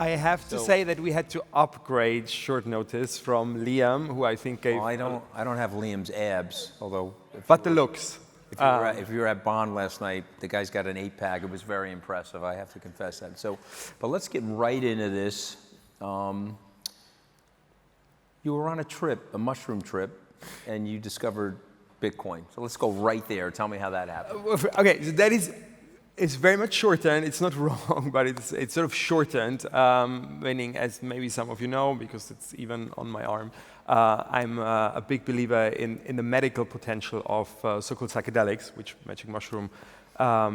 I have to say that we had to upgrade short notice from Liam, who I think gave... Well, I don't have Liam's abs, although... But the looks. If you were at Bond last night, the guy's got an 8-pack. It was very impressive, I have to confess that. So, but let's get right into this. You were on a trip, a mushroom trip, and you discovered Bitcoin. So let's go right there. Tell me how that happened. Okay, so that is... It's very much shortened. It's not wrong, but it's sort of shortened, meaning, as maybe some of you know, because it's even on my arm, I'm a big believer in the medical potential of so-called psychedelics, which magic mushroom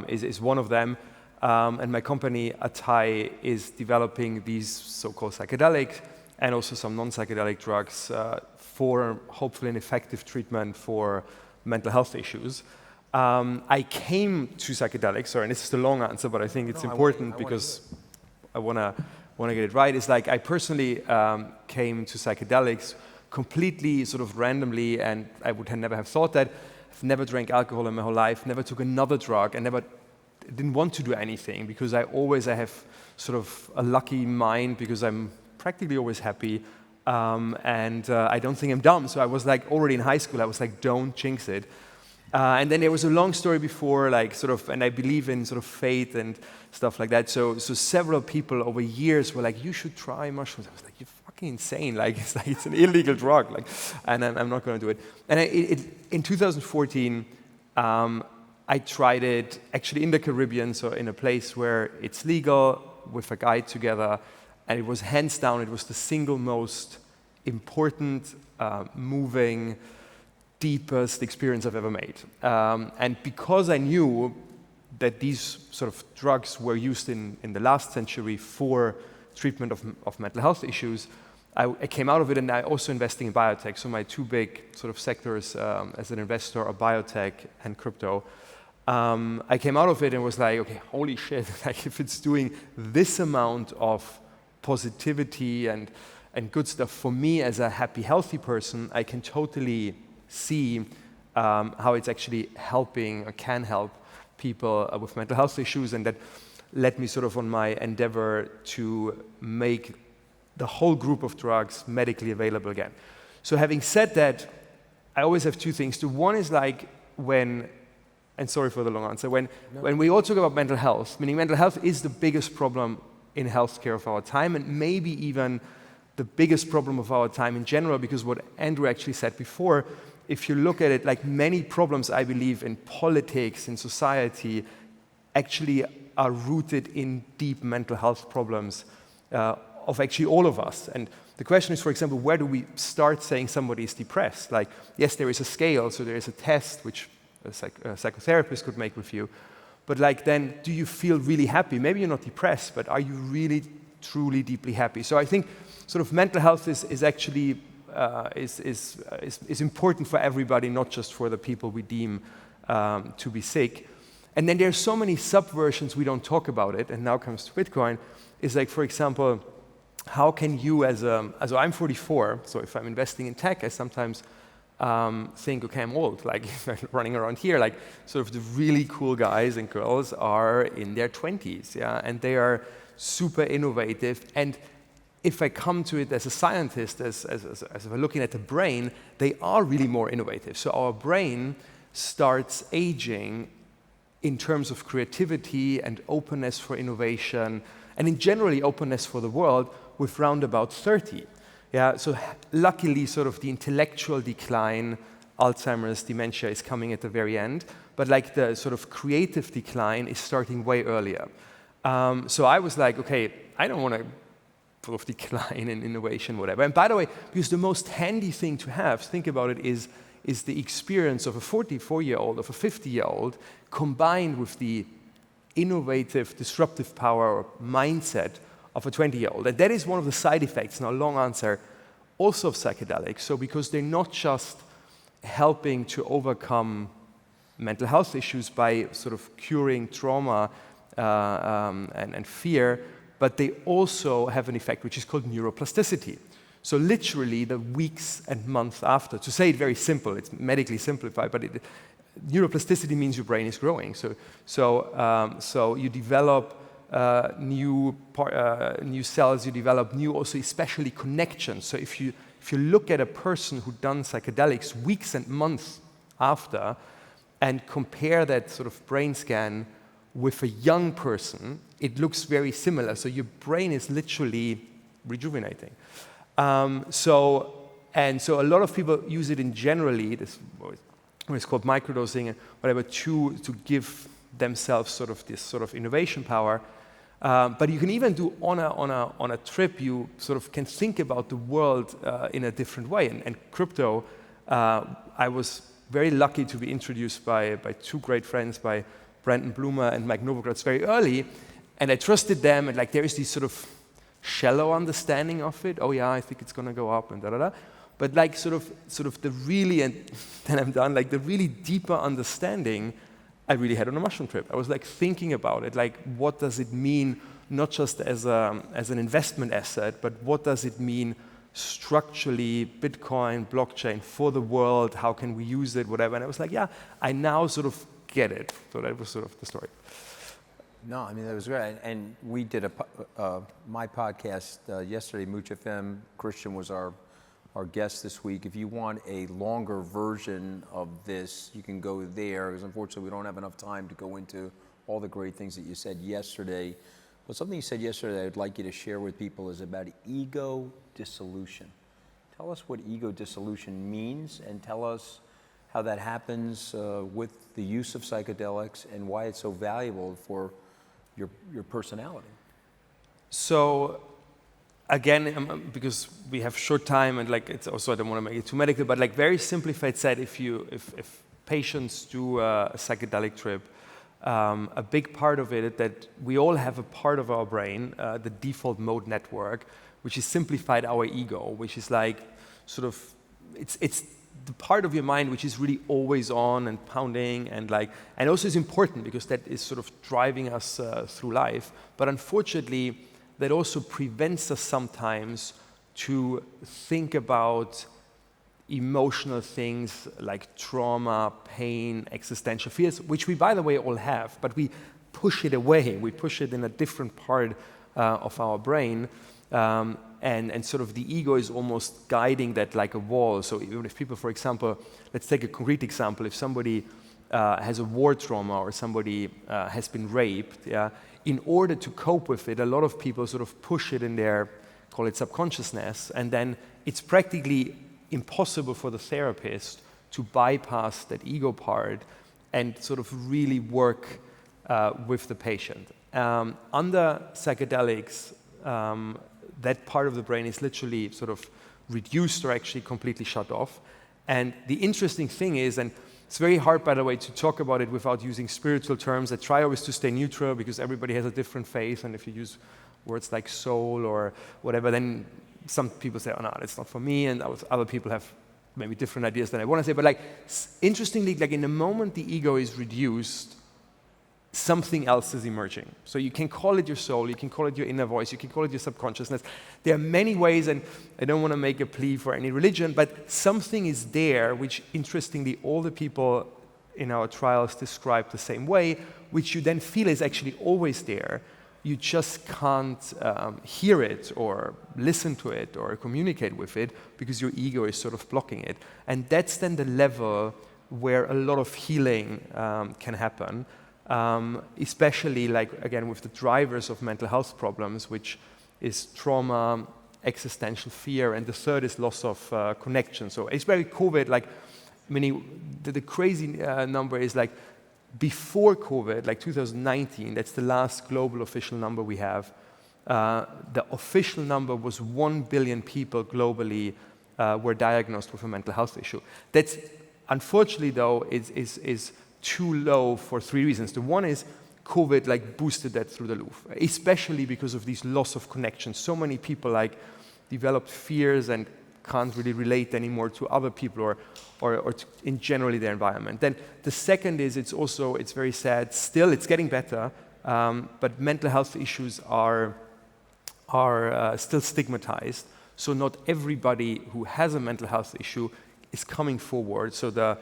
is one of them. And my company, Atai, is developing these so-called psychedelics and also some non-psychedelic drugs for hopefully an effective treatment for mental health issues. I came to psychedelics, sorry, and this is the long answer, but I think it's important because I wanna get it right. It's like I personally came to psychedelics completely sort of randomly, and I would never have thought that. I've never drank alcohol in my whole life, never took another drug, and didn't want to do anything because I have sort of a lucky mind because I'm practically always happy, and I don't think I'm dumb. So I was like already in high school, I was like, don't jinx it. And then there was a long story before, like sort of, and I believe in sort of fate and stuff like that. So several people over years were like, you should try mushrooms. I was like, you're fucking insane. Like it's an illegal drug. Like, and I'm not going to do it. And in 2014, I tried it actually in the Caribbean, so in a place where it's legal with a guide together. And it was hands down, it was the single most important, moving, deepest experience I've ever made. And because I knew that these sort of drugs were used in the last century for treatment of mental health issues, I came out of it, and I also investing in biotech. So my two big sort of sectors as an investor are biotech and crypto. I came out of it and was like, okay, holy shit, like if it's doing this amount of positivity and good stuff for me as a happy, healthy person, I can totally see how it's actually helping or can help people with mental health issues, and that led me sort of on my endeavor to make the whole group of drugs medically available again. So having said that, I always have two things. The one is like when, and sorry for the long answer, when we all talk about mental health, meaning mental health is the biggest problem in healthcare of our time, and maybe even the biggest problem of our time in general, because what Andrew actually said before, if you look at it, like many problems, I believe, in politics, in society, actually are rooted in deep mental health problems of actually all of us. And the question is, for example, where do we start saying somebody is depressed? Like, yes, there is a scale, so there is a test which a psychotherapist could make with you. But like, then, do you feel really happy? Maybe you're not depressed, but are you really, truly, deeply happy? So I think sort of mental health is actually is important for everybody, not just for the people we deem to be sick. And then there's so many subversions we don't talk about it, and now comes to Bitcoin, is like, for example, how can you as I'm 44, so if I'm investing in tech, I sometimes think, okay, I'm old, like running around here, like sort of the really cool guys and girls are in their 20s, yeah, and they are super innovative. And if I come to it as a scientist, as we're looking at the brain, they are really more innovative. So our brain starts aging in terms of creativity and openness for innovation, and in generally openness for the world with round about 30. Yeah, so luckily sort of the intellectual decline, Alzheimer's, dementia is coming at the very end, but like the sort of creative decline is starting way earlier. So I was like, okay, I don't want to of decline in innovation, whatever. And by the way, because the most handy thing to have, think about it, is the experience of a 44-year-old, of a 50-year-old, combined with the innovative, disruptive power or mindset of a 20-year-old. And that is one of the side effects, now long answer, also of psychedelics. So because they're not just helping to overcome mental health issues by sort of curing trauma and fear, but they also have an effect which is called neuroplasticity. So literally the weeks and months after, to say it very simple, it's medically simplified, but neuroplasticity means your brain is growing. So you develop new cells, you develop new also especially connections. So if you look at a person who done psychedelics weeks and months after and compare that sort of brain scan with a young person, it looks very similar. So your brain is literally rejuvenating. So a lot of people use it in generally, this what is called microdosing and whatever, to give themselves sort of this sort of innovation power. But you can even do on a trip, you sort of can think about the world in a different way. And crypto, I was very lucky to be introduced by two great friends, by Brandon Bloomer and Mike Novogratz very early, and I trusted them, and like there is this sort of shallow understanding of it. Oh yeah, I think it's gonna go up and da. But like sort of the really, and then I'm done, like the really deeper understanding I really had on a mushroom trip. I was like thinking about it, like what does it mean, not just as an investment asset, but what does it mean structurally, Bitcoin, blockchain for the world, how can we use it, whatever. And I was like, yeah, I now sort of get it. So that was sort of the story. No, I mean, that was great. And we did my podcast yesterday, Mooch FM. Christian was our guest this week. If you want a longer version of this, you can go there, because unfortunately we don't have enough time to go into all the great things that you said yesterday. But something you said yesterday I'd like you to share with people is about ego dissolution. Tell us what ego dissolution means, and tell us how that happens with the use of psychedelics and why it's so valuable for your personality. So again, because we have short time and like it's also, I don't want to make it too medical, but like very simplified said, if patients do a psychedelic trip, a big part of it is that we all have a part of our brain, the default mode network, which is simplified our ego, which is like sort of, it's the part of your mind which is really always on and pounding and like, and also is important because that is sort of driving us through life. But unfortunately, that also prevents us sometimes to think about emotional things like trauma, pain, existential fears, which we, by the way, all have, but we push it away. We push it in a different part of our brain. And sort of the ego is almost guiding that like a wall. So even if people, for example, let's take a concrete example, if somebody has a war trauma or somebody has been raped, yeah, in order to cope with it, a lot of people sort of push it in their, call it subconsciousness, and then it's practically impossible for the therapist to bypass that ego part and sort of really work with the patient. Under psychedelics, that part of the brain is literally sort of reduced or actually completely shut off. And the interesting thing is, and it's very hard, by the way, to talk about it without using spiritual terms. I try always to stay neutral because everybody has a different faith, and if you use words like soul or whatever, then some people say, oh no, that's not for me, and other people have maybe different ideas than I want to say. But like, interestingly, like in the moment the ego is reduced, something else is emerging. So you can call it your soul, you can call it your inner voice, you can call it your subconsciousness. There are many ways, and I don't want to make a plea for any religion, but something is there, which interestingly all the people in our trials describe the same way, which you then feel is actually always there. You just can't hear it or listen to it or communicate with it because your ego is sort of blocking it. And that's then the level where a lot of healing can happen. Especially like, again, with the drivers of mental health problems, which is trauma, existential fear, and the third is loss of connection. So it's very COVID, like, I mean, the crazy number is like, before COVID, like 2019, that's the last global official number we have, the official number was 1 billion people globally were diagnosed with a mental health issue. That's, unfortunately though, is too low for three reasons. The one is COVID like boosted that through the roof, especially because of these loss of connection. So many people like developed fears and can't really relate anymore to other people or to, in generally their environment. Then the second is it's very sad. Still, it's getting better, but mental health issues are still stigmatized. So not everybody who has a mental health issue is coming forward. So the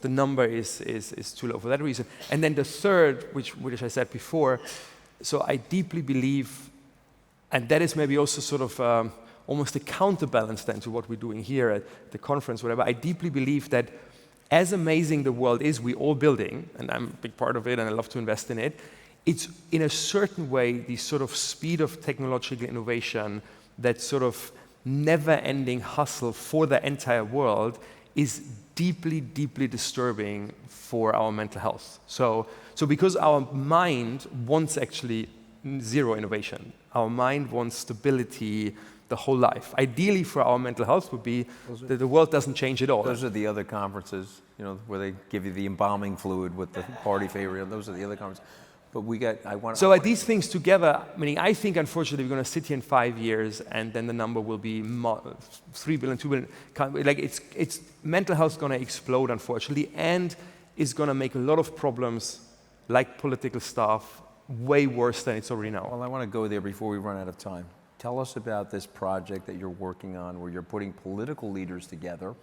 number is too low for that reason. And then the third, which I said before, so I deeply believe, and that is maybe also sort of almost a counterbalance then to what we're doing here at the conference, whatever. I deeply believe that as amazing the world is, we're all building, and I'm a big part of it, and I love to invest in it, it's in a certain way the sort of speed of technological innovation, that sort of never-ending hustle for the entire world is deeply, deeply disturbing for our mental health. So because our mind wants actually zero innovation, our mind wants stability the whole life. Ideally for our mental health would be that the world doesn't change at all. Those are the other conferences, you know, where they give you the embalming fluid with the party favor. Those are the other conferences. But So these things together, meaning I think unfortunately we're going to sit here in 5 years and then the number will be 3 billion, 2 billion. Like it's mental health is going to explode unfortunately, and is going to make a lot of problems like political stuff way worse than it's already now. Well, I want to go there before we run out of time. Tell us about this project that you're working on where you're putting political leaders together,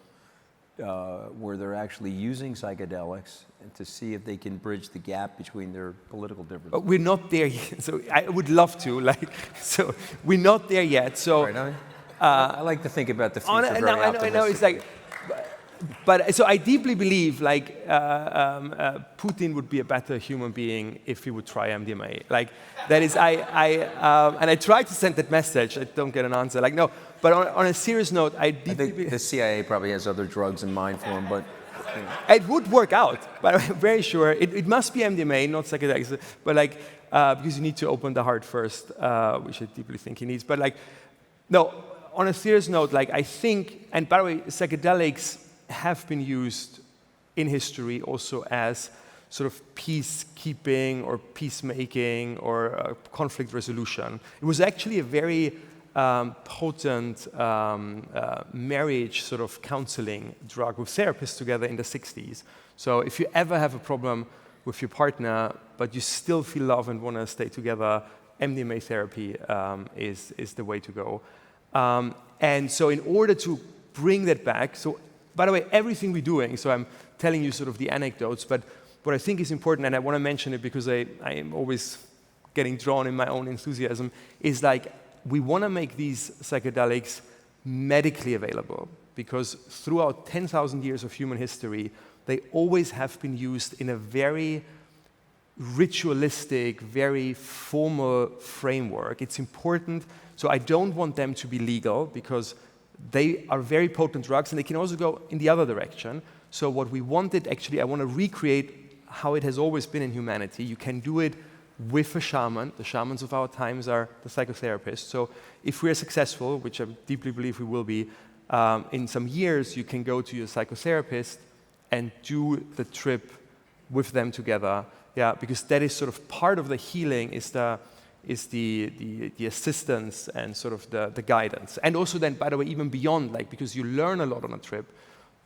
where they're actually using psychedelics to see if they can bridge the gap between their political differences. But we're not there yet, so I would love to, so we're not there yet, so... Right, I like to think about the future very optimistically. I know, it's like... But so I deeply believe like Putin would be a better human being if he would try MDMA. Like that is, and I try to send that message. I don't get an answer. Like no, but on a serious note, I think the CIA probably has other drugs in mind for him, but you know. It would work out. But I'm very sure it must be MDMA, not psychedelics. But like because you need to open the heart first, which I deeply think he needs. But like no, on a serious note, like I think, and by the way, psychedelics have been used in history also as sort of peacekeeping or peacemaking or conflict resolution. It was actually a very potent marriage sort of counseling drug with therapists together in the 60s. So if you ever have a problem with your partner, but you still feel love and want to stay together, MDMA therapy is the way to go. And so in order to bring that back, so by the way, everything we're doing, so I'm telling you sort of the anecdotes, but what I think is important, and I want to mention it because I am always getting drawn in my own enthusiasm, is like we want to make these psychedelics medically available because throughout 10,000 years of human history, they always have been used in a very ritualistic, very formal framework. It's important, so I don't want them to be legal because they are very potent drugs and they can also go in the other direction. So what we wanted, actually, I want to recreate how it has always been in humanity. You can do it with a shaman. The shamans of our times are the psychotherapists. So if we're successful, which I deeply believe we will be, in some years you can go to your psychotherapist and do the trip with them together. Yeah, because that is sort of part of the healing is the assistance and sort of the guidance. And also then, by the way, even beyond, like, because you learn a lot on a trip,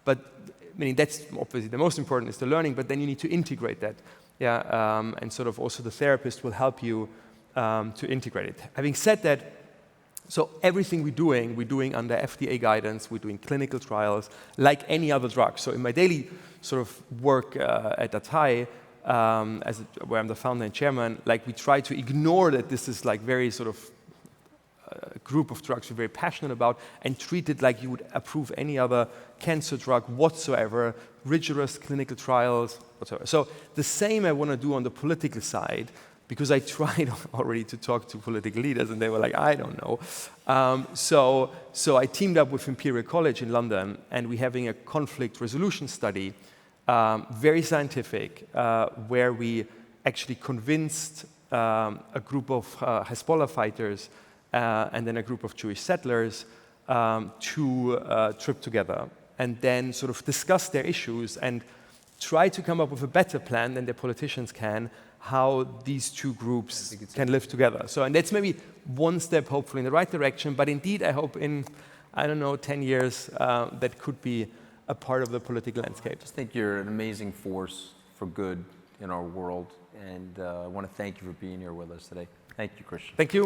but I mean, that's obviously the most important is the learning, but then you need to integrate that. Yeah, and sort of also the therapist will help you to integrate it. Having said that, so everything we're doing under FDA guidance, we're doing clinical trials like any other drug. So in my daily sort of work at Atai, where I'm the founder and chairman, like we try to ignore that this is like very sort of a group of drugs we're very passionate about and treat it like you would approve any other cancer drug whatsoever, rigorous clinical trials, whatsoever. So the same I want to do on the political side, because I tried already to talk to political leaders and they were like, I don't know. So I teamed up with Imperial College in London and we're having a conflict resolution study, very scientific, where we actually convinced a group of Hezbollah fighters and then a group of Jewish settlers to trip together and then sort of discuss their issues and try to come up with a better plan than the politicians can, how these two groups can live together. So, and that's maybe one step, hopefully, in the right direction, but indeed, I hope in, I don't know, 10 years, that could be a part of the political landscape. I just think you're an amazing force for good in our world, and I want to thank you for being here with us today. Thank you, Christian. Thank you.